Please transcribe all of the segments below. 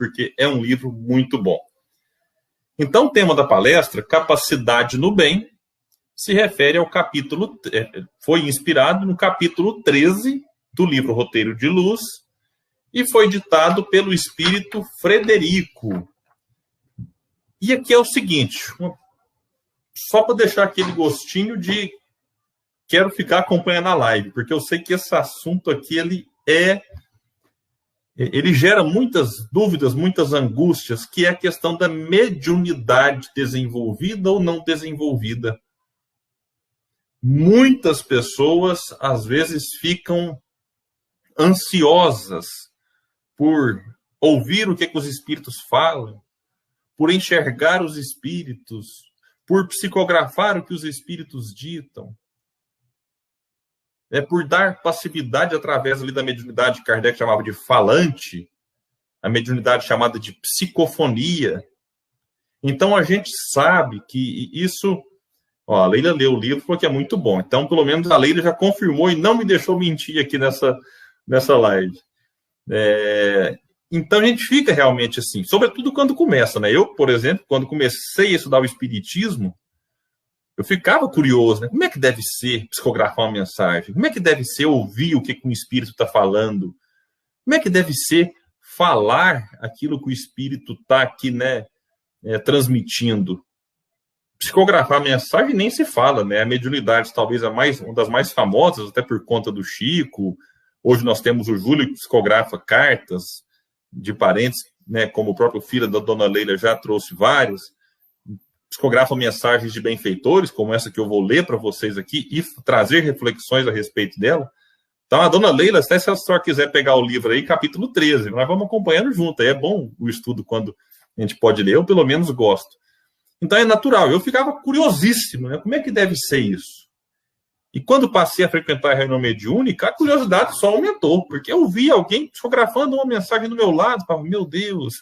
porque é um livro muito bom. Então, o tema da palestra, Capacidade no Bem, se refere ao capítulo, foi inspirado no capítulo 13 do livro Roteiro de Luz e foi ditado pelo espírito Frederico. E aqui é o seguinte, só para deixar aquele gostinho de quero ficar acompanhando a live, porque eu sei que esse assunto aqui, ele gera muitas dúvidas, muitas angústias, que é a questão da mediunidade desenvolvida ou não desenvolvida. Muitas pessoas, às vezes, ficam ansiosas por ouvir o que os espíritos falam, por enxergar os espíritos, por psicografar o que os espíritos ditam, por dar passividade através ali da mediunidade que Kardec chamava de falante, a mediunidade chamada de psicofonia. Então, a gente sabe que isso... a Leila leu o livro e falou que é muito bom. Então, pelo menos, a Leila já confirmou e não me deixou mentir aqui nessa live. Então, a gente fica realmente assim, sobretudo quando começa, né? Eu, por exemplo, quando comecei a estudar o Espiritismo, eu ficava curioso, né? Como é que deve ser psicografar uma mensagem? Como é que deve ser ouvir o que um espírito está falando? Como é que deve ser falar aquilo que o espírito está aqui, né, transmitindo? Psicografar a mensagem nem se fala, né? A mediunidade talvez uma das mais famosas, até por conta do Chico. Hoje nós temos o Júlio que psicografa cartas de parentes, né? Como o próprio filho da dona Leila já trouxe vários. Psicografa mensagens de benfeitores, como essa que eu vou ler para vocês aqui, e trazer reflexões a respeito dela. Então, a dona Leila, até se a senhora quiser pegar o livro aí, capítulo 13, nós vamos acompanhando junto. É bom o estudo quando a gente pode ler, eu pelo menos gosto. Então, é natural. Eu ficava curiosíssimo, né? Como é que deve ser isso? E quando passei a frequentar a reunião mediúnica, a curiosidade só aumentou, porque eu vi alguém psicografando uma mensagem do meu lado, falava, meu Deus,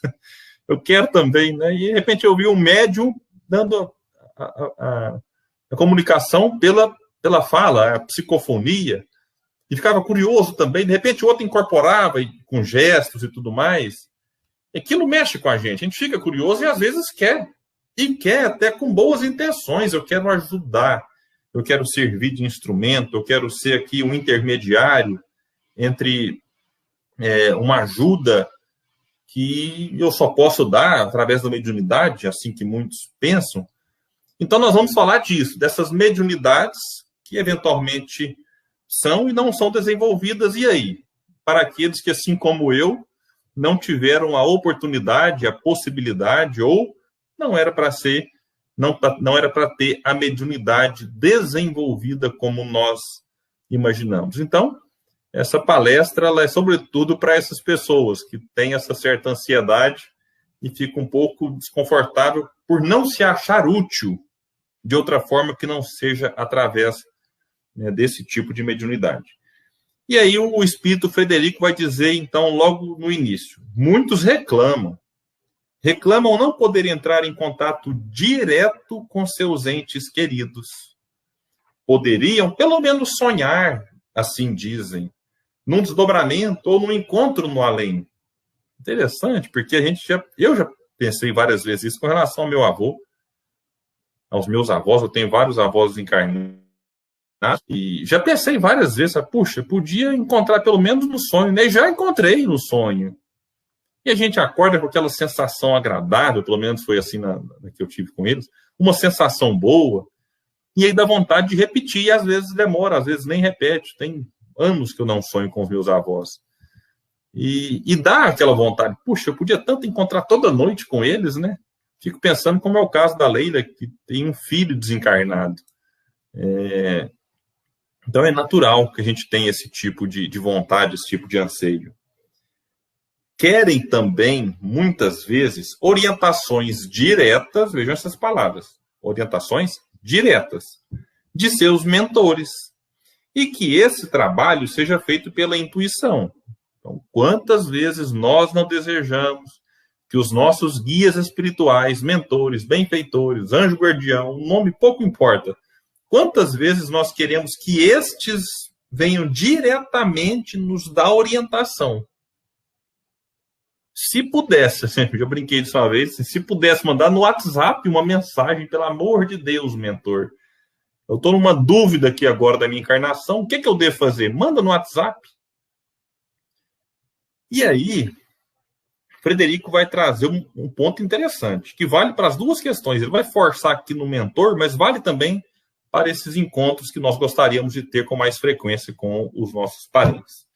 eu quero também, né? E, de repente, eu vi um médium dando a comunicação pela fala, a psicofonia, e ficava curioso também. De repente, o outro incorporava com gestos e tudo mais. Aquilo mexe com a gente fica curioso e, às vezes, quer. E quer até com boas intenções. Eu quero ajudar, eu quero servir de instrumento, eu quero ser aqui um intermediário entre uma ajuda que eu só posso dar através da mediunidade, assim que muitos pensam. Então, nós vamos falar disso, dessas mediunidades que, eventualmente, são e não são desenvolvidas. E aí? Para aqueles que, assim como eu, não tiveram a oportunidade, a possibilidade, ou não era para ser, não era para ter a mediunidade desenvolvida como nós imaginamos. Então, essa palestra ela é sobretudo para essas pessoas que têm essa certa ansiedade e ficam um pouco desconfortável por não se achar útil de outra forma que não seja através, né, desse tipo de mediunidade. E aí o espírito Frederico vai dizer, então, logo no início, muitos reclamam não poder entrar em contato direto com seus entes queridos. Poderiam, pelo menos, sonhar, assim dizem, num desdobramento ou num encontro no além. Interessante, porque eu já pensei várias vezes isso com relação ao meu avô, aos meus avós. Eu tenho vários avós encarnados e já pensei várias vezes, puxa, podia encontrar pelo menos no sonho, né? E já encontrei no sonho. E a gente acorda com aquela sensação agradável, pelo menos foi assim na que eu tive com eles, uma sensação boa, e aí dá vontade de repetir, e às vezes demora, às vezes nem repete. Tem anos que eu não sonho com os meus avós. E dá aquela vontade, puxa, eu podia tanto encontrar toda noite com eles, né? Fico pensando como é o caso da Leila, que tem um filho desencarnado. Então é natural que a gente tenha esse tipo de vontade, esse tipo de anseio. Querem também, muitas vezes, orientações diretas, vejam essas palavras, orientações diretas, de seus mentores, e que esse trabalho seja feito pela intuição. Então, quantas vezes nós não desejamos que os nossos guias espirituais, mentores, benfeitores, anjo guardião, o nome pouco importa, quantas vezes nós queremos que estes venham diretamente nos dar orientação? Se pudesse, eu já brinquei disso uma vez, se pudesse mandar no WhatsApp uma mensagem, pelo amor de Deus, mentor. Eu estou numa dúvida aqui agora da minha encarnação, o que eu devo fazer? Manda no WhatsApp. E aí, Frederico vai trazer um ponto interessante, que vale para as duas questões. Ele vai forçar aqui no mentor, mas vale também para esses encontros que nós gostaríamos de ter com mais frequência com os nossos parentes.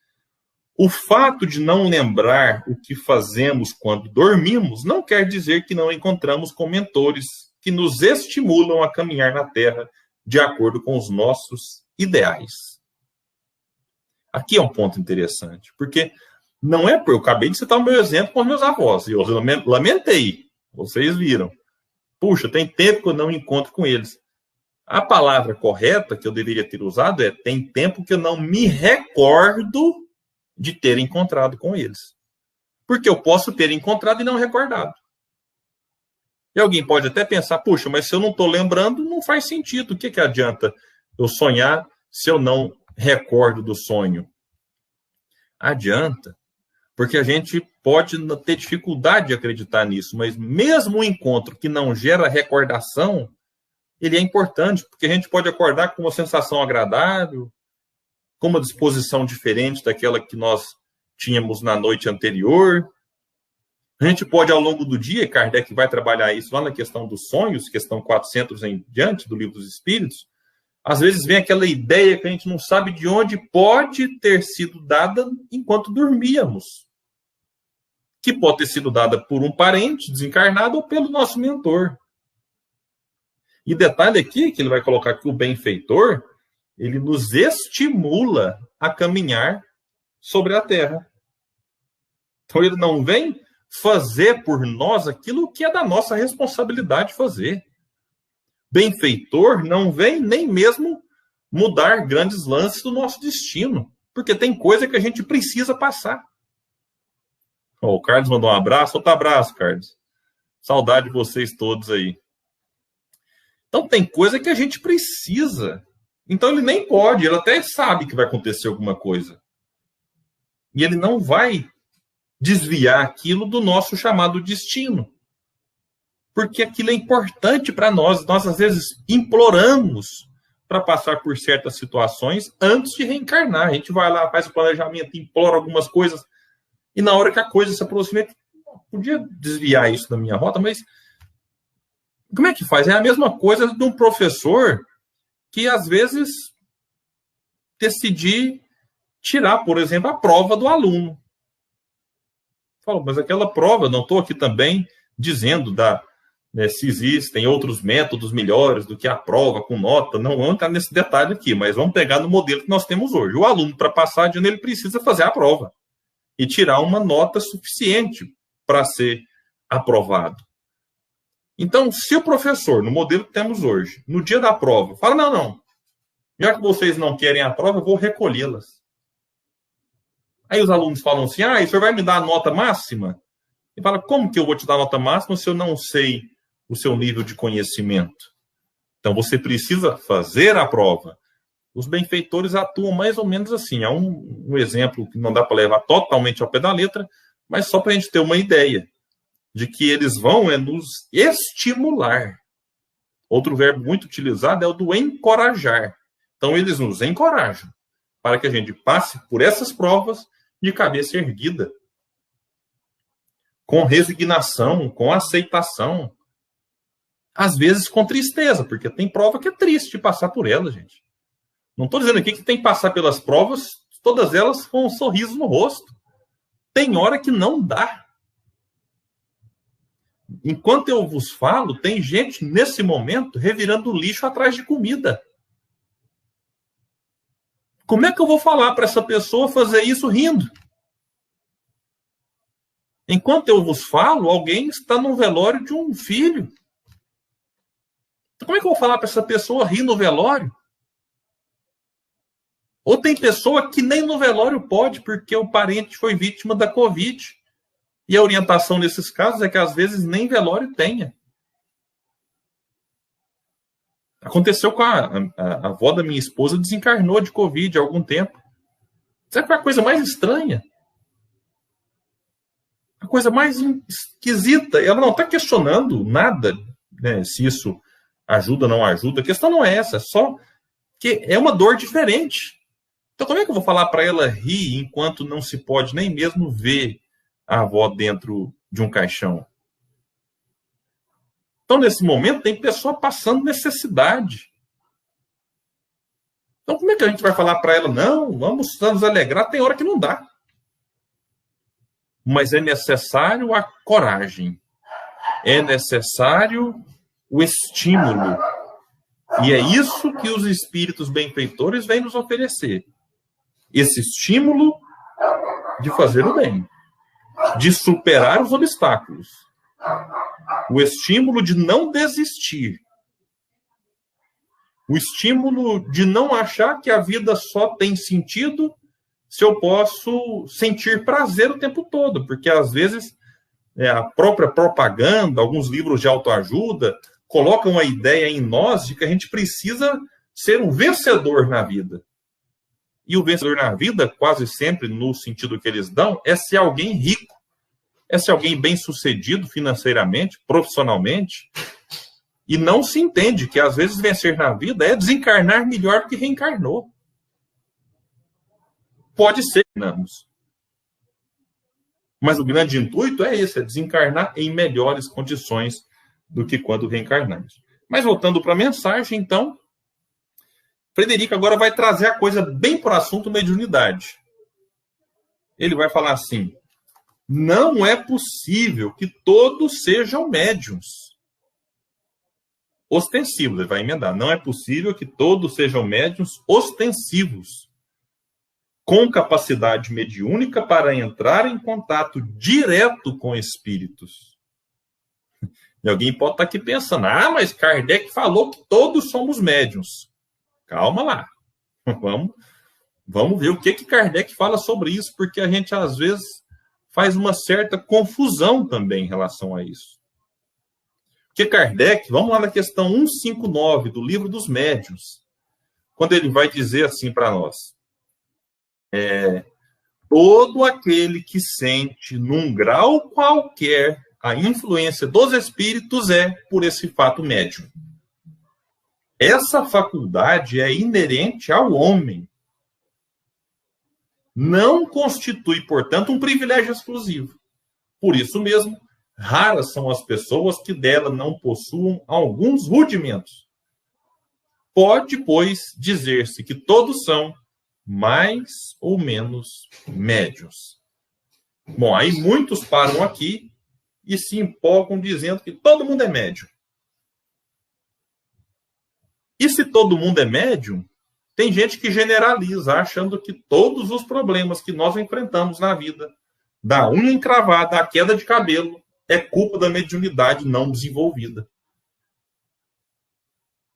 O fato de não lembrar o que fazemos quando dormimos não quer dizer que não encontramos com mentores que nos estimulam a caminhar na Terra de acordo com os nossos ideais. Aqui é um ponto interessante, porque não é... Eu acabei de citar o meu exemplo com os meus avós, e eu lamentei, vocês viram. Puxa, tem tempo que eu não encontro com eles. A palavra correta que eu deveria ter usado é: tem tempo que eu não me recordo de ter encontrado com eles. Porque eu posso ter encontrado e não recordado. E alguém pode até pensar: puxa, mas se eu não estou lembrando, não faz sentido. O que adianta eu sonhar se eu não recordo do sonho? Adianta, porque a gente pode ter dificuldade de acreditar nisso, mas mesmo um encontro que não gera recordação, ele é importante, porque a gente pode acordar com uma sensação agradável, com uma disposição diferente daquela que nós tínhamos na noite anterior. A gente pode, ao longo do dia, Kardec vai trabalhar isso lá na questão dos sonhos, questão 400 em diante do Livro dos Espíritos. Às vezes vem aquela ideia que a gente não sabe de onde pode ter sido dada enquanto dormíamos. Que pode ter sido dada por um parente desencarnado ou pelo nosso mentor. E detalhe aqui, que ele vai colocar aqui, o benfeitor, ele nos estimula a caminhar sobre a Terra. Então ele não vem fazer por nós aquilo que é da nossa responsabilidade fazer. Benfeitor não vem nem mesmo mudar grandes lances do nosso destino, porque tem coisa que a gente precisa passar. O Carlos mandou um abraço. Outro abraço, Carlos. Saudade de vocês todos aí. Então tem coisa que a gente precisa. Então ele nem pode, ele até sabe que vai acontecer alguma coisa. E ele não vai desviar aquilo do nosso chamado destino. Porque aquilo é importante para nós. Nós, às vezes, imploramos para passar por certas situações antes de reencarnar. A gente vai lá, faz o planejamento, implora algumas coisas, e na hora que a coisa se aproxima, podia desviar isso da minha rota, mas como é que faz? É a mesma coisa de um professor que, às vezes, decidir tirar, por exemplo, a prova do aluno. Falo, mas aquela prova, não estou aqui também dizendo se existem outros métodos melhores do que a prova com nota, não vamos entrar nesse detalhe aqui, mas vamos pegar no modelo que nós temos hoje. O aluno, para passar de ano, ele precisa fazer a prova e tirar uma nota suficiente para ser aprovado. Então, se o professor, no modelo que temos hoje, no dia da prova, fala, não, já que vocês não querem a prova, eu vou recolhê-las. Aí os alunos falam assim, o senhor vai me dar a nota máxima? E fala, como que eu vou te dar a nota máxima se eu não sei o seu nível de conhecimento? Então, você precisa fazer a prova. Os benfeitores atuam mais ou menos assim. É um exemplo que não dá para levar totalmente ao pé da letra, mas só para a gente ter uma ideia de que eles vão nos estimular. Outro verbo muito utilizado é o do encorajar. Então, eles nos encorajam para que a gente passe por essas provas de cabeça erguida, com resignação, com aceitação, às vezes com tristeza, porque tem prova que é triste passar por ela, gente. Não estou dizendo aqui que tem que passar pelas provas, todas elas com um sorriso no rosto. Tem hora que não dá. Enquanto eu vos falo, tem gente nesse momento revirando lixo atrás de comida. Como é que eu vou falar para essa pessoa fazer isso rindo? Enquanto eu vos falo, alguém está no velório de um filho. Então, como é que eu vou falar para essa pessoa rir no velório? Ou tem pessoa que nem no velório pode, porque o parente foi vítima da Covid. E a orientação nesses casos é que, às vezes, nem velório tenha. Aconteceu com a avó da minha esposa, desencarnou de Covid há algum tempo. Isso é a coisa mais estranha. A coisa mais esquisita. Ela não está questionando nada, né, se isso ajuda ou não ajuda. A questão não é essa, é só que é uma dor diferente. Então, como é que eu vou falar para ela rir enquanto não se pode nem mesmo ver a avó dentro de um caixão? Então, nesse momento, tem pessoa passando necessidade. Então, como é que a gente vai falar para ela, não, vamos nos alegrar? Tem hora que não dá. Mas é necessário a coragem. É necessário o estímulo. E é isso que os espíritos benfeitores vêm nos oferecer. Esse estímulo de fazer o bem, de superar os obstáculos, o estímulo de não desistir, o estímulo de não achar que a vida só tem sentido se eu posso sentir prazer o tempo todo, porque às vezes a própria propaganda, alguns livros de autoajuda, colocam a ideia em nós de que a gente precisa ser um vencedor na vida. E o vencedor na vida, quase sempre, no sentido que eles dão, é ser alguém rico, é ser alguém bem-sucedido financeiramente, profissionalmente, e não se entende que, às vezes, vencer na vida é desencarnar melhor do que reencarnou. Pode ser, não. Mas o grande intuito é esse, é desencarnar em melhores condições do que quando reencarnamos. Mas voltando para a mensagem, então, Frederico agora vai trazer a coisa bem para o assunto mediunidade. Ele vai falar assim, não é possível que todos sejam médiuns. Ostensivos, ele vai emendar. Não é possível que todos sejam médiuns ostensivos, com capacidade mediúnica para entrar em contato direto com espíritos. E alguém pode estar aqui pensando, mas Kardec falou que todos somos médiuns. Calma lá. Vamos ver o que Kardec fala sobre isso, porque a gente, às vezes, faz uma certa confusão também em relação a isso. Porque Kardec, vamos lá na questão 159 do Livro dos Médiuns, quando ele vai dizer assim para nós, todo aquele que sente num grau qualquer a influência dos espíritos é por esse fato médium. Essa faculdade é inerente ao homem. Não constitui, portanto, um privilégio exclusivo. Por isso mesmo, raras são as pessoas que dela não possuam alguns rudimentos. Pode, pois, dizer-se que todos são mais ou menos médiuns. Bom, aí muitos param aqui e se empolgam dizendo que todo mundo é médium. E se todo mundo é médium, tem gente que generaliza, achando que todos os problemas que nós enfrentamos na vida, da unha encravada à queda de cabelo, é culpa da mediunidade não desenvolvida.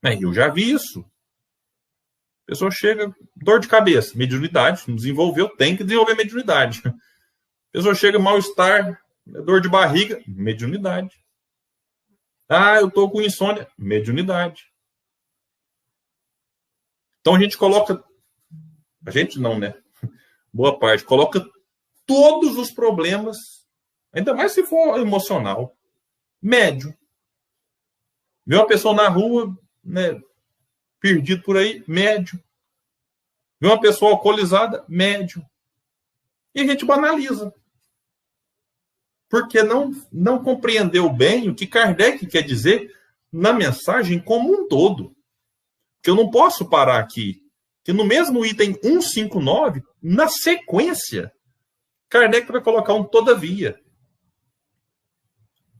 Eu já vi isso. A pessoa chega, dor de cabeça, mediunidade, não desenvolveu, tem que desenvolver mediunidade. A pessoa chega, mal-estar, dor de barriga, mediunidade. Eu estou com insônia, mediunidade. Então a gente coloca, a gente não, né? Boa parte, coloca todos os problemas, ainda mais se for emocional, médium. Vê uma pessoa na rua, né, perdido por aí, médium. Vê uma pessoa alcoolizada, médium. E a gente banaliza. Porque não compreendeu bem o que Kardec quer dizer na mensagem como um todo. Que eu não posso parar aqui. Que no mesmo item 159, na sequência, Kardec vai colocar um todavia.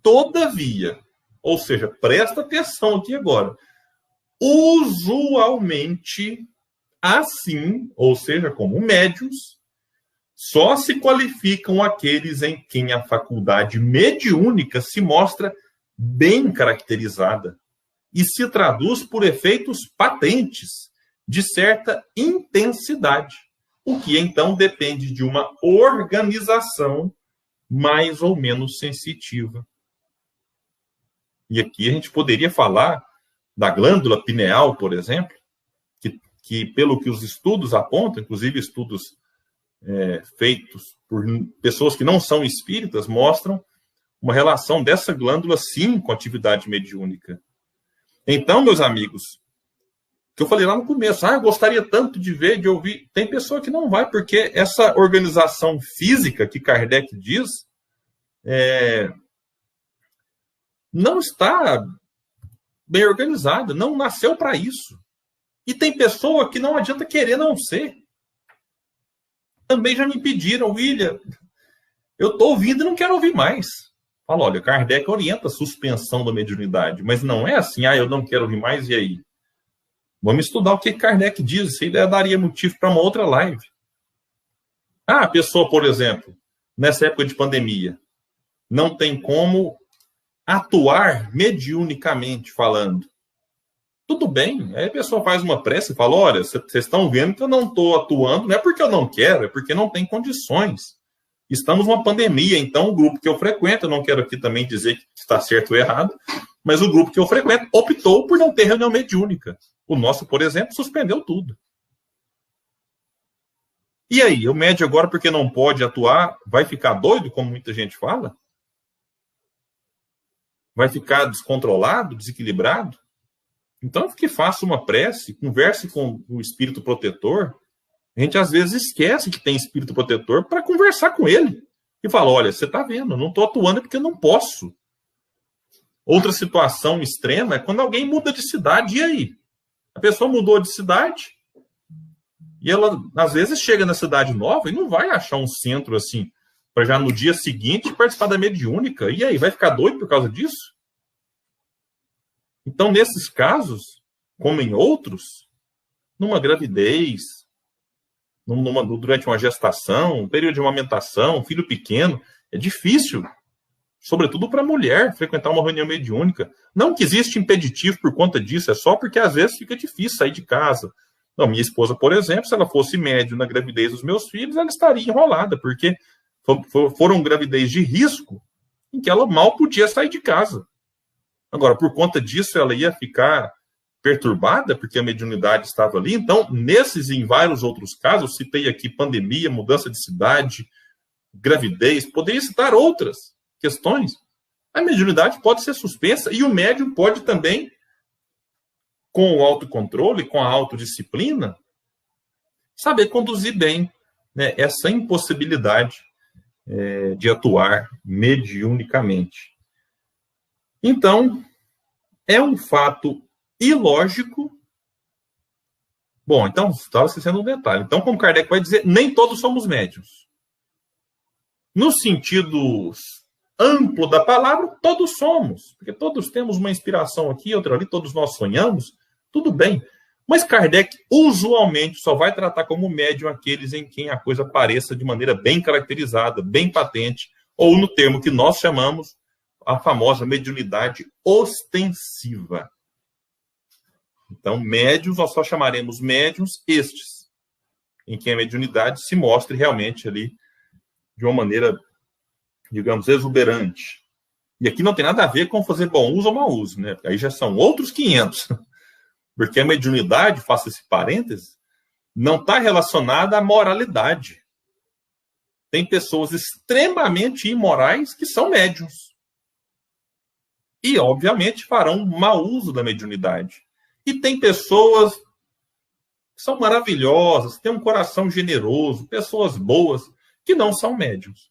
Todavia. Ou seja, presta atenção aqui agora. Usualmente, assim, ou seja, como médiuns, só se qualificam aqueles em quem a faculdade mediúnica se mostra bem caracterizada e se traduz por efeitos patentes de certa intensidade, o que então depende de uma organização mais ou menos sensitiva. E aqui a gente poderia falar da glândula pineal, por exemplo, que pelo que os estudos apontam, inclusive estudos feitos por pessoas que não são espíritas mostram uma relação dessa glândula, sim, com a atividade mediúnica. Então, meus amigos, que eu falei lá no começo, eu gostaria tanto de ver, de ouvir. Tem pessoa que não vai, porque essa organização física que Kardec diz não está bem organizada, não nasceu para isso. E tem pessoa que não adianta querer não ser. Também já me pediram, William, eu estou ouvindo e não quero ouvir mais. Fala, olha, Kardec orienta a suspensão da mediunidade, mas não é assim, eu não quero ouvir mais, e aí? Vamos estudar o que Kardec diz, isso aí daria motivo para uma outra live. A pessoa, por exemplo, nessa época de pandemia, não tem como atuar mediunicamente falando. Tudo bem, aí a pessoa faz uma prece e fala, olha, vocês estão vendo que eu não estou atuando, não é porque eu não quero, é porque não tem condições. Estamos numa pandemia, então o grupo que eu frequento, eu não quero aqui também dizer que está certo ou errado, mas o grupo que eu frequento optou por não ter reunião mediúnica. O nosso, por exemplo, suspendeu tudo. E aí, o médium agora, porque não pode atuar, vai ficar doido, como muita gente fala? Vai ficar descontrolado, desequilibrado? Então, que faça uma prece, converse com o espírito protetor. A gente, às vezes, esquece que tem espírito protetor para conversar com ele. E fala, olha, você está vendo, eu não estou atuando porque eu não posso. Outra situação extrema é quando alguém muda de cidade. E aí? A pessoa mudou de cidade e ela, às vezes, chega na cidade nova e não vai achar um centro assim, para já no dia seguinte participar da mediúnica. E aí, vai ficar doido por causa disso? Então, nesses casos, como em outros, numa gravidez, durante uma gestação, um período de amamentação, filho pequeno, é difícil, sobretudo para a mulher, frequentar uma reunião mediúnica. Não que existe impeditivo por conta disso, é só porque às vezes fica difícil sair de casa. Não, minha esposa, por exemplo, se ela fosse médium na gravidez dos meus filhos, ela estaria enrolada, porque foram gravidez de risco em que ela mal podia sair de casa. Agora, por conta disso, ela ia ficar perturbada, porque a mediunidade estava ali. Então, nesses e em vários outros casos, citei aqui pandemia, mudança de cidade, gravidez, poderia citar outras questões. A mediunidade pode ser suspensa e o médium pode também, com o autocontrole, com a autodisciplina, saber conduzir bem, né, essa impossibilidade de atuar mediunicamente. Então, é um fato ilógico. Bom, então, estava esquecendo um detalhe. Então, como Kardec vai dizer, nem todos somos médiuns. No sentido amplo da palavra, todos somos. Porque todos temos uma inspiração aqui, outra ali, todos nós sonhamos. Tudo bem. Mas Kardec, usualmente, só vai tratar como médium aqueles em quem a coisa pareça de maneira bem caracterizada, bem patente, ou no termo que nós chamamos a famosa mediunidade ostensiva. Então, médiuns, nós só chamaremos médiuns estes, em que a mediunidade se mostre realmente ali de uma maneira, digamos, exuberante. E aqui não tem nada a ver com fazer bom uso ou mau uso, né? Aí já são outros 500. Porque a mediunidade, faço esse parêntese, não está relacionada à moralidade. Tem pessoas extremamente imorais que são médiuns. E, obviamente, farão mau uso da mediunidade. E tem pessoas que são maravilhosas, que têm um coração generoso, pessoas boas, que não são médiuns.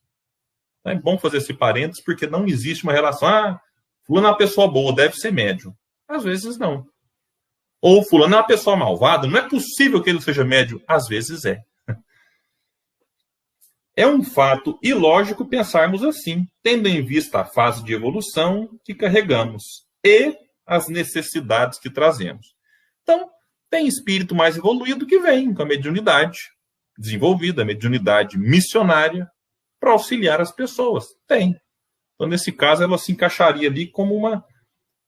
É bom fazer esse parênteses, porque não existe uma relação, fulano é uma pessoa boa, deve ser médium. Às vezes não. Ou fulano é uma pessoa malvada, não é possível que ele seja médium. Às vezes é. É um fato ilógico pensarmos assim, tendo em vista a fase de evolução que carregamos e as necessidades que trazemos. Então, tem espírito mais evoluído que vem com a mediunidade desenvolvida, a mediunidade missionária, para auxiliar as pessoas. Tem. Então, nesse caso, ela se encaixaria ali como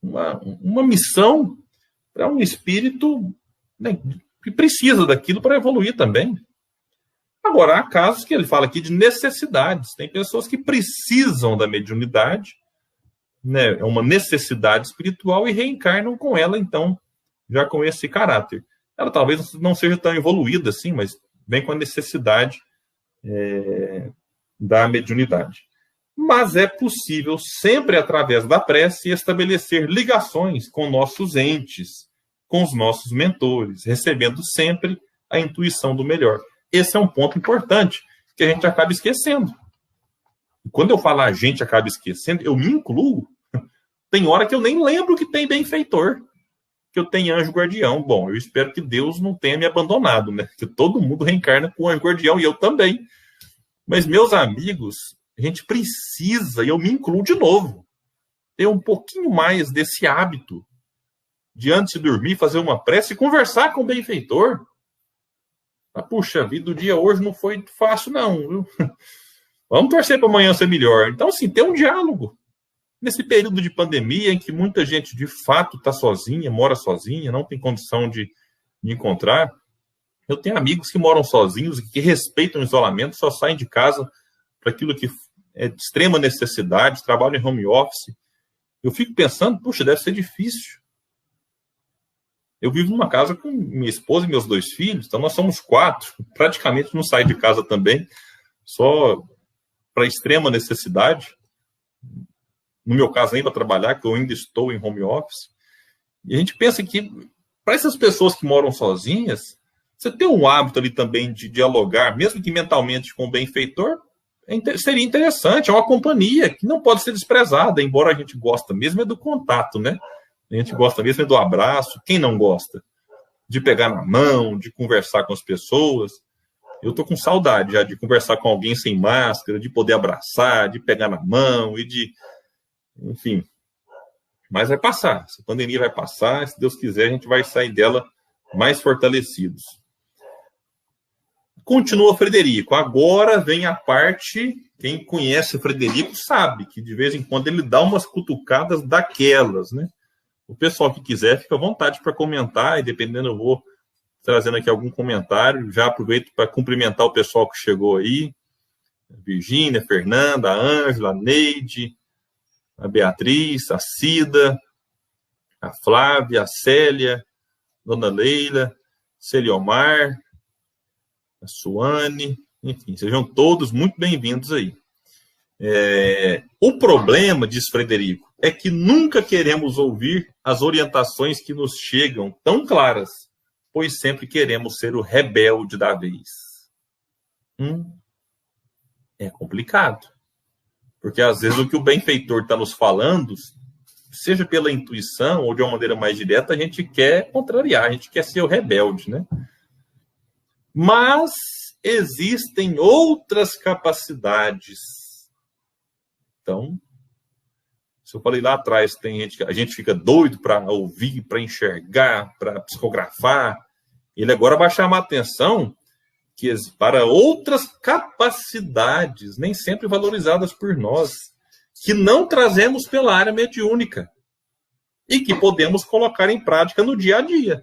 uma missão para um espírito, né, que precisa daquilo para evoluir também. Agora, há casos que ele fala aqui de necessidades. Tem pessoas que precisam da mediunidade, né, é uma necessidade espiritual e reencarnam com ela, então, já com esse caráter. Ela talvez não seja tão evoluída assim, mas vem com a necessidade da mediunidade. Mas é possível, sempre através da prece, estabelecer ligações com nossos entes, com os nossos mentores, recebendo sempre a intuição do melhor. Esse é um ponto importante que a gente acaba esquecendo. E quando eu falo a gente acaba esquecendo, eu me incluo. Tem hora que eu nem lembro que tem benfeitor, que eu tenho anjo guardião. Bom, eu espero que Deus não tenha me abandonado, né? Que todo mundo reencarna com anjo guardião, e eu também. Mas, meus amigos, a gente precisa, e eu me incluo de novo, ter um pouquinho mais desse hábito de, antes de dormir, fazer uma prece e conversar com o benfeitor. Ah, puxa vida, o dia hoje não foi fácil, não, viu? Vamos torcer para amanhã ser melhor. Então, assim, ter um diálogo. Nesse período de pandemia, em que muita gente, de fato, está sozinha, mora sozinha, não tem condição de encontrar. Eu tenho amigos que moram sozinhos e que respeitam o isolamento, só saem de casa para aquilo que é de extrema necessidade, trabalham em home office. Eu fico pensando, puxa, deve ser difícil. Eu vivo numa casa com minha esposa e meus 2 filhos, então nós somos 4. Praticamente não saio de casa também, só para extrema necessidade. No meu caso, nem para trabalhar, que eu ainda estou em home office. E a gente pensa que, para essas pessoas que moram sozinhas, você ter um hábito ali também de dialogar, mesmo que mentalmente, com o benfeitor, seria interessante. É uma companhia que não pode ser desprezada, embora a gente gosta mesmo é do contato, né? A gente gosta mesmo é do abraço. Quem não gosta? De pegar na mão, de conversar com as pessoas. Eu estou com saudade já de conversar com alguém sem máscara, de poder abraçar, de pegar na mão e de... Enfim, mas vai passar. Essa pandemia vai passar. Se Deus quiser, a gente vai sair dela mais fortalecidos. Continua Frederico. Agora vem a parte... Quem conhece o Frederico sabe que de vez em quando ele dá umas cutucadas daquelas, né? O pessoal que quiser, fica à vontade para comentar, e dependendo, eu vou trazendo aqui algum comentário. Já aproveito para cumprimentar o pessoal que chegou aí. A Virgínia, a Fernanda, a Ângela, a Neide, a Beatriz, a Cida, a Flávia, a Célia, Dona Leila, Celiomar, a Suane, enfim, sejam todos muito bem-vindos aí. O problema, diz Frederico, é que nunca queremos ouvir as orientações que nos chegam tão claras, pois sempre queremos ser o rebelde da vez. É complicado. Porque, às vezes, o que o benfeitor está nos falando, seja pela intuição ou de uma maneira mais direta, a gente quer contrariar, a gente quer ser o rebelde, né? Mas existem outras capacidades. Então, se eu falei lá atrás, a gente fica doido para ouvir, para enxergar, para psicografar, ele agora vai chamar a atenção que para outras capacidades, nem sempre valorizadas por nós, que não trazemos pela área mediúnica e que podemos colocar em prática no dia a dia.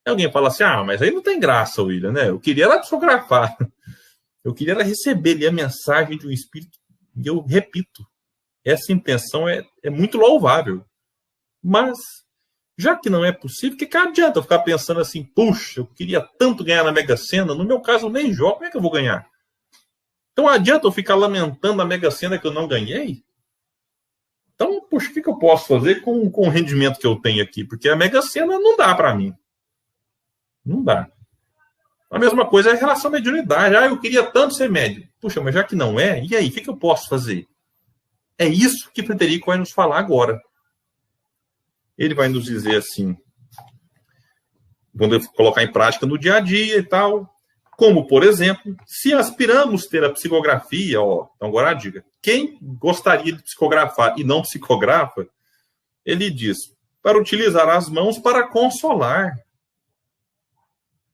Alguém fala assim, mas aí não tem graça, William, né? Eu queria era psicografar, eu queria era receber ali a mensagem de um espírito, e eu repito, essa intenção é muito louvável, mas já que não é possível, que adianta eu ficar pensando assim, puxa, eu queria tanto ganhar na Mega Sena, no meu caso eu nem jogo, como é que eu vou ganhar? Então adianta eu ficar lamentando a Mega Sena que eu não ganhei? Então, puxa, o que eu posso fazer com o rendimento que eu tenho aqui? Porque a Mega Sena não dá para mim. Não dá. A mesma coisa é em relação à mediunidade. Eu queria tanto ser médium. Puxa, mas já que não é, e aí, o que eu posso fazer? É isso que Frederico vai nos falar agora. Ele vai nos dizer assim, quando eu colocar em prática no dia a dia e tal, como, por exemplo, se aspiramos ter a psicografia, então agora diga, quem gostaria de psicografar e não psicografa, ele diz, para utilizar as mãos para consolar.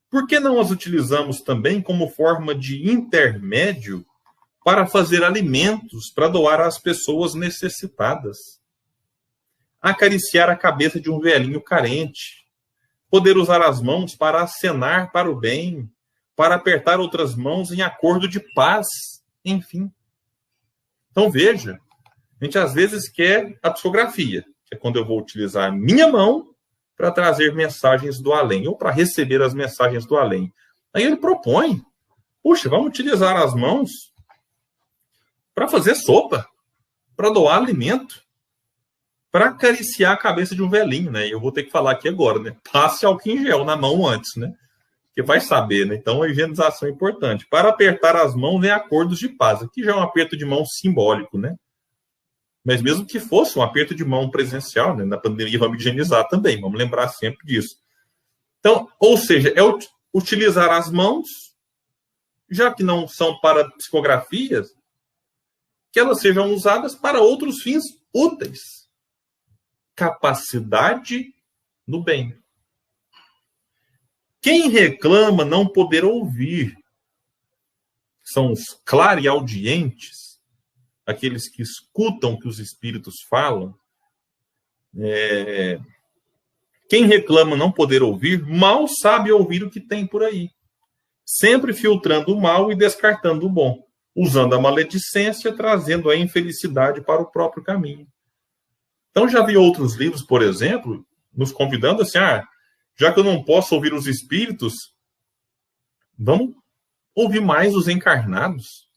Por que não as utilizamos também como forma de intermédio para fazer alimentos para doar às pessoas necessitadas? Acariciar a cabeça de um velhinho carente, poder usar as mãos para acenar para o bem, para apertar outras mãos em acordo de paz, enfim. Então veja, a gente às vezes quer a psicografia, que é quando eu vou utilizar a minha mão para trazer mensagens do além, ou para receber as mensagens do além. Aí ele propõe Puxa, vamos utilizar as mãos para fazer sopa, para doar alimento, para acariciar a cabeça de um velhinho, né? Eu vou ter que falar aqui agora, né? Passe álcool em gel na mão antes, né? Porque vai saber, né? Então, a higienização é importante. Para apertar as mãos em acordos de paz. Aqui já é um aperto de mão simbólico, né? Mas mesmo que fosse um aperto de mão presencial, né? Na pandemia vamos higienizar também, vamos lembrar sempre disso. Então, ou seja, é utilizar as mãos, já que não são para psicografias, que elas sejam usadas para outros fins úteis. Capacidade no bem. Quem reclama não poder ouvir são os clareaudientes, aqueles que escutam o que os espíritos falam. Quem reclama não poder ouvir, mal sabe ouvir o que tem por aí, sempre filtrando o mal e descartando o bom, usando a maledicência, trazendo a infelicidade para o próprio caminho. Então, já vi outros livros, por exemplo, nos convidando assim, já que eu não posso ouvir os espíritos, vamos ouvir mais os encarnados.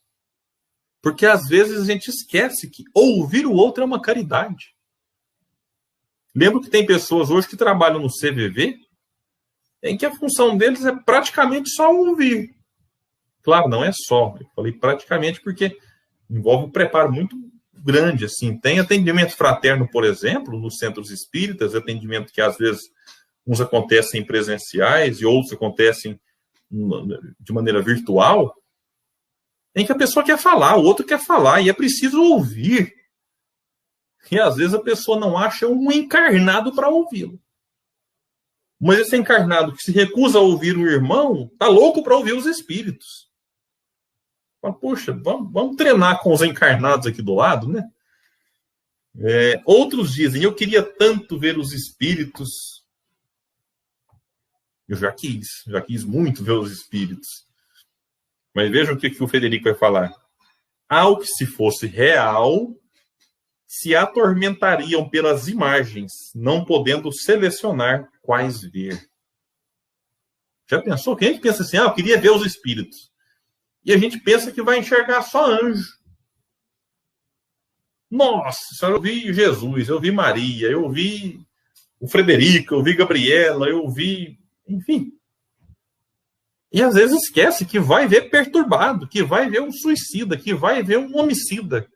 Porque, às vezes, a gente esquece que ouvir o outro é uma caridade. Lembro que tem pessoas hoje que trabalham no CVV, em que a função deles é praticamente só ouvir. Claro, não é só. Eu falei praticamente porque envolve um preparo muito grande, assim. Tem atendimento fraterno, por exemplo, nos centros espíritas, atendimento que às vezes uns acontecem presenciais e outros acontecem de maneira virtual, em que a pessoa quer falar, o outro quer falar, e é preciso ouvir. E às vezes a pessoa não acha um encarnado para ouvi-lo. Mas esse encarnado que se recusa a ouvir o irmão, está louco para ouvir os espíritos. Mas, poxa, vamos treinar com os encarnados aqui do lado, né? Outros dizem, eu queria tanto ver os espíritos. Eu já quis muito ver os espíritos. Mas vejam o que o Frederico vai falar. Ao que se fosse real, se atormentariam pelas imagens, não podendo selecionar quais ver. Já pensou? Quem é que pensa assim, eu queria ver os espíritos? E a gente pensa que vai enxergar só anjo. Nossa, eu vi Jesus, eu vi Maria, eu vi o Frederico, eu vi Gabriela, eu vi... Enfim. E às vezes esquece que vai ver perturbado, que vai ver um suicida, que vai ver um homicida.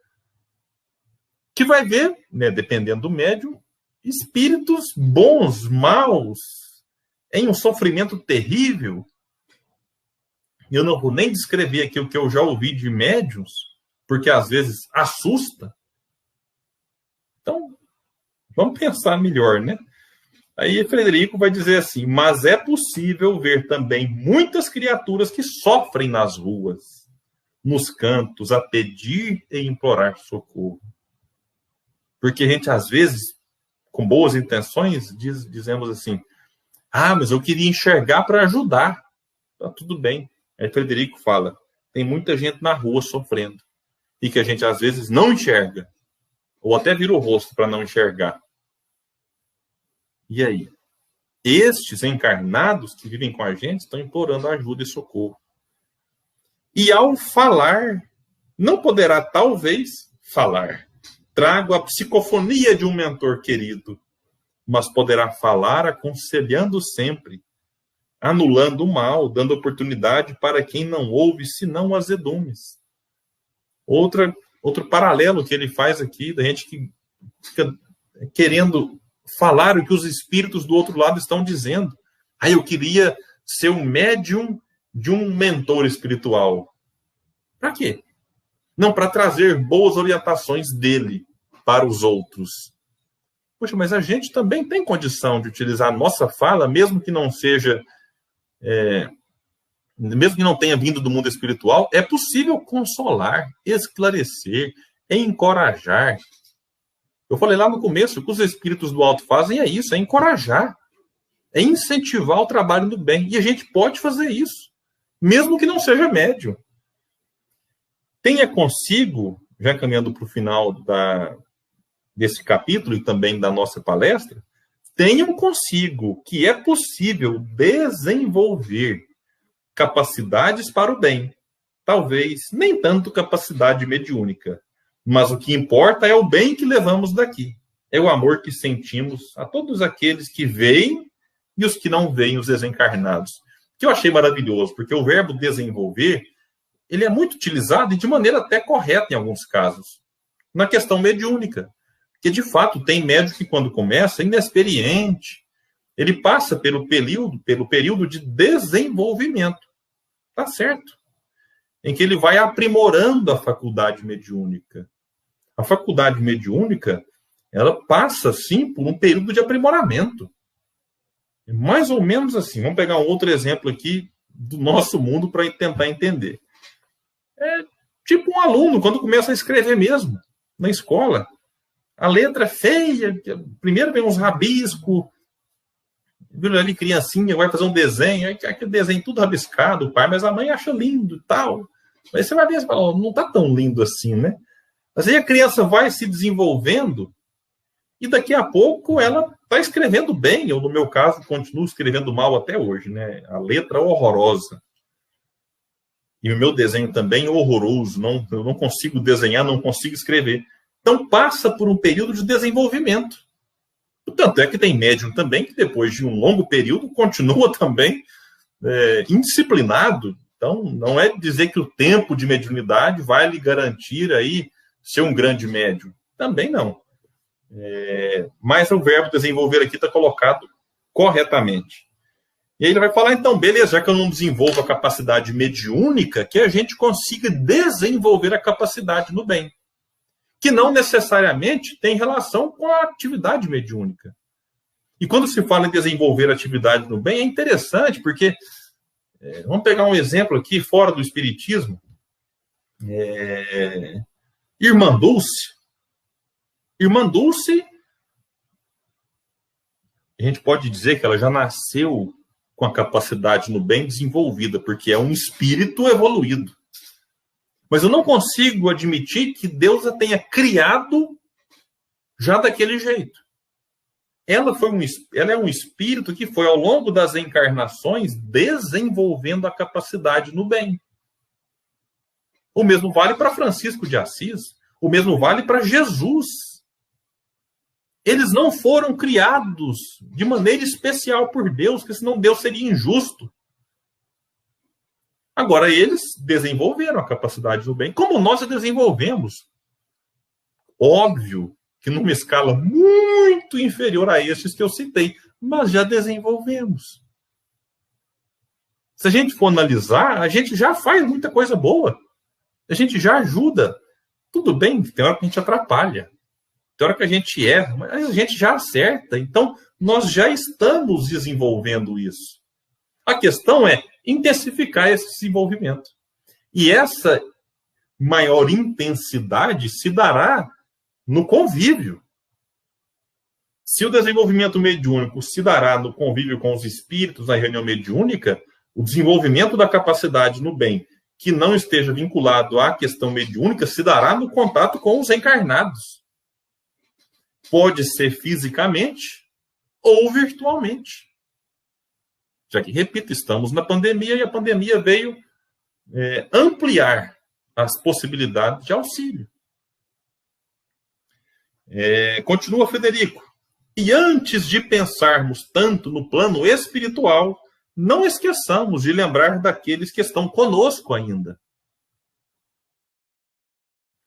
Que vai ver, né, dependendo do médium, espíritos bons, maus, em um sofrimento terrível. Eu não vou nem descrever aqui o que eu já ouvi de médiuns, porque às vezes assusta. Então, vamos pensar melhor, né? Aí Frederico vai dizer assim, mas é possível ver também muitas criaturas que sofrem nas ruas, nos cantos, a pedir e implorar socorro. Porque a gente, às vezes, com boas intenções, dizemos assim, mas eu queria enxergar para ajudar. Tá tudo bem. Aí Frederico fala, tem muita gente na rua sofrendo. E que a gente, às vezes, não enxerga. Ou até vira o rosto para não enxergar. E aí? Estes encarnados que vivem com a gente estão implorando ajuda e socorro. E ao falar, não poderá, talvez, falar. Trago a psicofonia de um mentor querido, mas poderá falar aconselhando sempre, anulando o mal, dando oportunidade para quem não ouve, senão azedumes. Outro paralelo que ele faz aqui, da gente que fica querendo falar o que os espíritos do outro lado estão dizendo. Eu queria ser um médium de um mentor espiritual. Para quê? Não, para trazer boas orientações dele para os outros. Poxa, mas a gente também tem condição de utilizar a nossa fala, mesmo que não seja... mesmo que não tenha vindo do mundo espiritual, é possível consolar, esclarecer, encorajar. Eu falei lá no começo, o que os espíritos do alto fazem é isso, é encorajar, é incentivar o trabalho do bem. E a gente pode fazer isso, mesmo que não seja médium. Tenha consigo, já caminhando para o final desse capítulo e também da nossa palestra, tenham consigo que é possível desenvolver capacidades para o bem, talvez, nem tanto capacidade mediúnica. Mas o que importa é o bem que levamos daqui. É o amor que sentimos a todos aqueles que veem e os que não veem, os desencarnados. Que eu achei maravilhoso, porque o verbo desenvolver, ele é muito utilizado e de maneira até correta em alguns casos. Na questão mediúnica. Porque, de fato, tem médium que, quando começa, é inexperiente. Ele passa pelo período de desenvolvimento. Tá certo? Em que ele vai aprimorando a faculdade mediúnica. A faculdade mediúnica, ela passa, sim, por um período de aprimoramento. É mais ou menos assim. Vamos pegar um outro exemplo aqui do nosso mundo para tentar entender. É tipo um aluno, quando começa a escrever mesmo, na escola. A letra é feia, primeiro vem uns rabiscos, viu ali criancinha, vai fazer um desenho, aquele desenho tudo rabiscado, o pai, mas a mãe acha lindo e tal. Aí você vai ver e fala, oh, não está tão lindo assim, né? Mas aí a criança vai se desenvolvendo e daqui a pouco ela está escrevendo bem. Eu, no meu caso, continuo escrevendo mal até hoje, né? A letra é horrorosa. E o meu desenho também é horroroso. Eu não consigo desenhar, não consigo escrever. Então passa por um período de desenvolvimento. Tanto é que tem médium também que depois de um longo período continua também indisciplinado. Então não é dizer que o tempo de mediunidade vai lhe garantir aí ser um grande médium. Também não. Mas o verbo desenvolver aqui está colocado corretamente. E aí ele vai falar, então, beleza, já que eu não desenvolvo a capacidade mediúnica, que a gente consiga desenvolver a capacidade no bem. Que não necessariamente tem relação com a atividade mediúnica. E quando se fala em desenvolver a atividade no bem, é interessante, porque, vamos pegar um exemplo aqui, fora do espiritismo, Irmã Dulce. Irmã Dulce, a gente pode dizer que ela já nasceu com a capacidade no bem desenvolvida, porque é um espírito evoluído. Mas eu não consigo admitir que Deus a tenha criado já daquele jeito. Ela é um espírito que foi, ao longo das encarnações, desenvolvendo a capacidade no bem. O mesmo vale para Francisco de Assis. O mesmo vale para Jesus. Eles não foram criados de maneira especial por Deus, porque senão Deus seria injusto. Agora, eles desenvolveram a capacidade do bem, como nós a desenvolvemos. Óbvio que numa escala muito inferior a estes que eu citei, mas já desenvolvemos. Se a gente for analisar, a gente já faz muita coisa boa. A gente já ajuda. Tudo bem, tem hora que a gente atrapalha. Tem hora que a gente erra, mas a gente já acerta. Então, nós já estamos desenvolvendo isso. A questão é intensificar esse desenvolvimento. E essa maior intensidade se dará no convívio. Se o desenvolvimento mediúnico se dará no convívio com os espíritos, na reunião mediúnica, o desenvolvimento da capacidade no bem, que não esteja vinculado à questão mediúnica, se dará no contato com os encarnados. Pode ser fisicamente ou virtualmente. Já que, repito, estamos na pandemia e a pandemia veio ampliar as possibilidades de auxílio. Continua Frederico. E antes de pensarmos tanto no plano espiritual, não esqueçamos de lembrar daqueles que estão conosco ainda.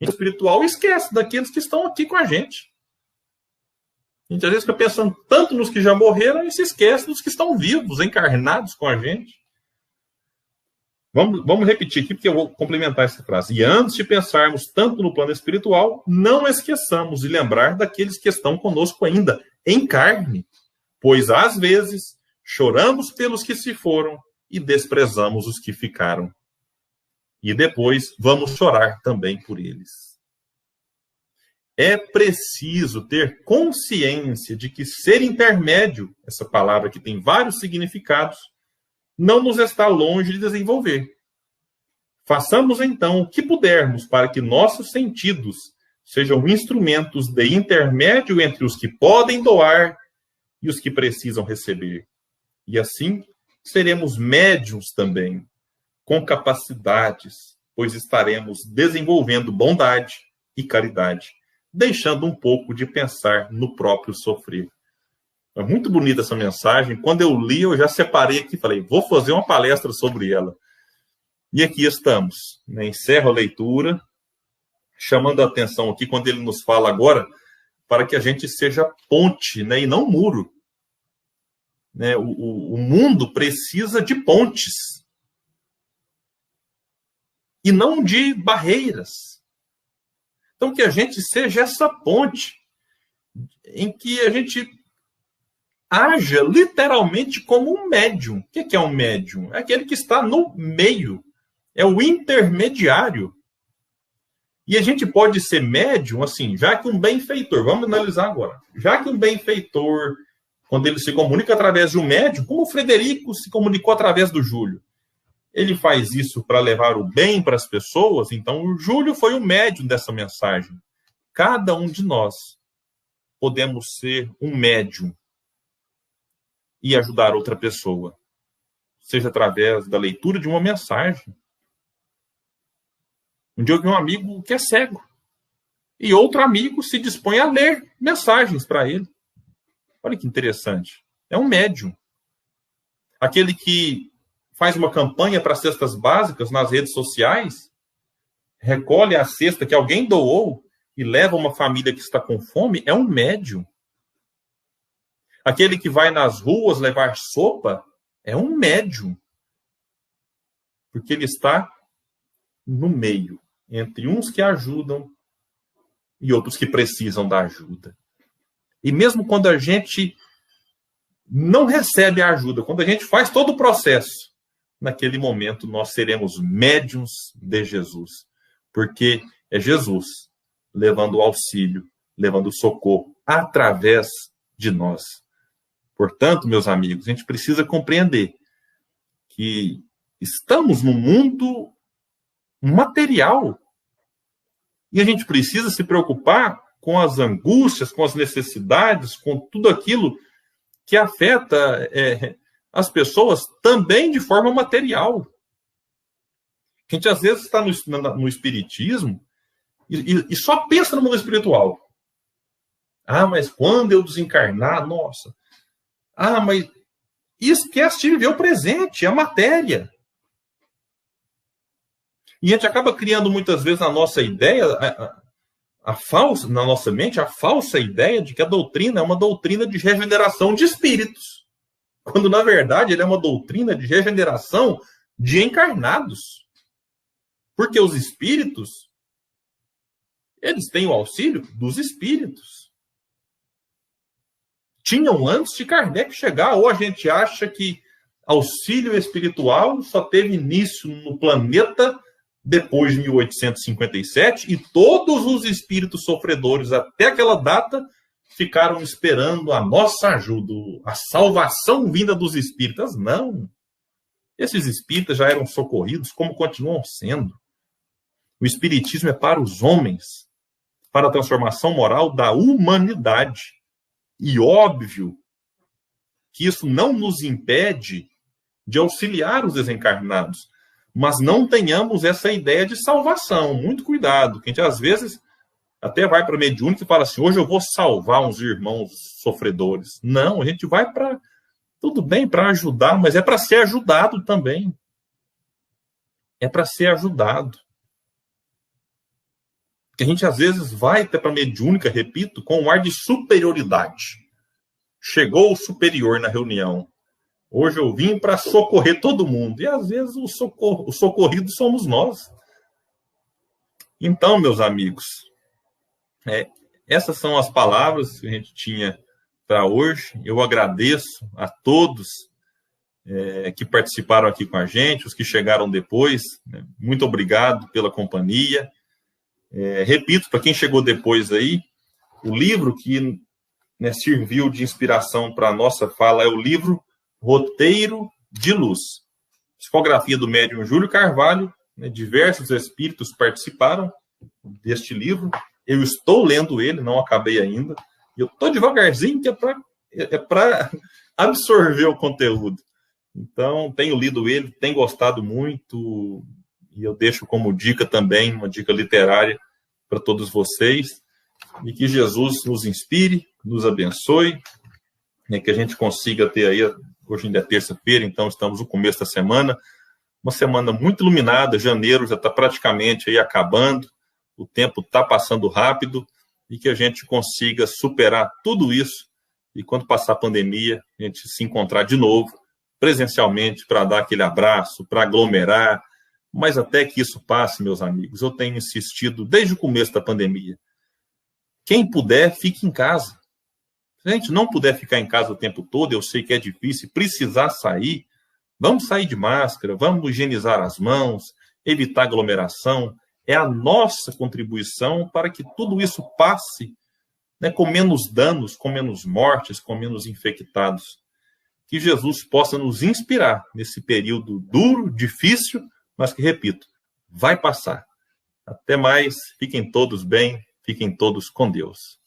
O espiritual esquece daqueles que estão aqui com a gente. A gente às vezes fica pensando tanto nos que já morreram e se esquece dos que estão vivos, encarnados com a gente. Vamos repetir aqui, porque eu vou complementar essa frase. E antes de pensarmos tanto no plano espiritual, não esqueçamos de lembrar daqueles que estão conosco ainda, em carne. Pois, às vezes, choramos pelos que se foram e desprezamos os que ficaram. E depois vamos chorar também por eles. É preciso ter consciência de que ser intermédio, essa palavra que tem vários significados, não nos está longe de desenvolver. Façamos, então, o que pudermos para que nossos sentidos sejam instrumentos de intermédio entre os que podem doar e os que precisam receber. E assim, seremos médiuns também, com capacidades, pois estaremos desenvolvendo bondade e caridade, deixando um pouco de pensar no próprio sofrer. É muito bonita essa mensagem. Quando eu li, eu já separei aqui e falei, vou fazer uma palestra sobre ela. E aqui estamos, né? Encerro a leitura, chamando a atenção aqui, quando ele nos fala agora, para que a gente seja ponte, né? E não muro. Né? O mundo precisa de pontes. E não de barreiras. Então, que a gente seja essa ponte em que a gente haja literalmente como um médium. O que é um médium? É aquele que está no meio. É o intermediário. E a gente pode ser médium, assim, já que um benfeitor, vamos analisar agora, já que um benfeitor, quando ele se comunica através de um médium, como o Frederico se comunicou através do Júlio, ele faz isso para levar o bem para as pessoas, então o Júlio foi o médium dessa mensagem. Cada um de nós podemos ser um médium e ajudar outra pessoa, seja através da leitura de uma mensagem. Um dia eu vi um amigo que é cego, e outro amigo se dispõe a ler mensagens para ele. Olha que interessante. É um médium. Aquele que faz uma campanha para cestas básicas nas redes sociais, recolhe a cesta que alguém doou e leva uma família que está com fome, é um médium. Aquele que vai nas ruas levar sopa, é um médium. Porque ele está no meio, entre uns que ajudam e outros que precisam da ajuda. E mesmo quando a gente não recebe a ajuda, quando a gente faz todo o processo, naquele momento nós seremos médiuns de Jesus. Porque é Jesus levando o auxílio, levando o socorro através de nós. Portanto, meus amigos, a gente precisa compreender que estamos num mundo material e a gente precisa se preocupar com as angústias, com as necessidades, com tudo aquilo que afeta as pessoas também de forma material. A gente às vezes está no espiritismo e só pensa no mundo espiritual. Ah, mas quando eu desencarnar, nossa. Ah, mas esquece de viver o presente, a matéria. E a gente acaba criando muitas vezes na nossa ideia, na nossa mente, a falsa ideia de que a doutrina é uma doutrina de regeneração de espíritos. Quando, na verdade, ele é uma doutrina de regeneração de encarnados. Porque os espíritos, eles têm o auxílio dos espíritos. Tinham antes de Kardec chegar, ou a gente acha que auxílio espiritual só teve início no planeta depois de 1857, e todos os espíritos sofredores até aquela data ficaram esperando a nossa ajuda, a salvação vinda dos espíritas. Não. Esses espíritas já eram socorridos, como continuam sendo. O espiritismo é para os homens, para a transformação moral da humanidade. E óbvio que isso não nos impede de auxiliar os desencarnados, mas não tenhamos essa ideia de salvação. Muito cuidado, que a gente às vezes até vai para a mediúnica e fala assim, hoje eu vou salvar uns irmãos sofredores. Não, a gente vai para, tudo bem, para ajudar, mas é para ser ajudado também. É para ser ajudado. Que a gente às vezes vai até para a mediúnica, repito, com um ar de superioridade. Chegou o superior na reunião. Hoje eu vim para socorrer todo mundo. E às vezes os socorridos somos nós. Então, meus amigos, essas são as palavras que a gente tinha para hoje. Eu agradeço a todos que participaram aqui com a gente, os que chegaram depois. Né? Muito obrigado pela companhia. Repito, para quem chegou depois aí, o livro que serviu de inspiração para a nossa fala é o livro Roteiro de Luz. Psicografia do médium Júlio Carvalho, né, diversos espíritos participaram deste livro. Eu estou lendo ele, não acabei ainda. E eu estou devagarzinho, que é para absorver o conteúdo. Então, tenho lido ele, tenho gostado muito. e eu deixo como dica também, uma dica literária para todos vocês, e que Jesus nos inspire, nos abençoe, né, que a gente consiga ter aí, hoje ainda é terça-feira, então estamos no começo da semana, uma semana muito iluminada, janeiro já está praticamente aí acabando, o tempo está passando rápido, e que a gente consiga superar tudo isso, e quando passar a pandemia, a gente se encontrar de novo, presencialmente, para dar aquele abraço, para aglomerar, mas até que isso passe, meus amigos, eu tenho insistido desde o começo da pandemia. Quem puder, fique em casa. Se a gente não puder ficar em casa o tempo todo, eu sei que é difícil, precisar sair, vamos sair de máscara, vamos higienizar as mãos, evitar aglomeração. É a nossa contribuição para que tudo isso passe, né, com menos danos, com menos mortes, com menos infectados. Que Jesus possa nos inspirar nesse período duro, difícil, mas que, repito, vai passar. Até mais, fiquem todos bem, fiquem todos com Deus.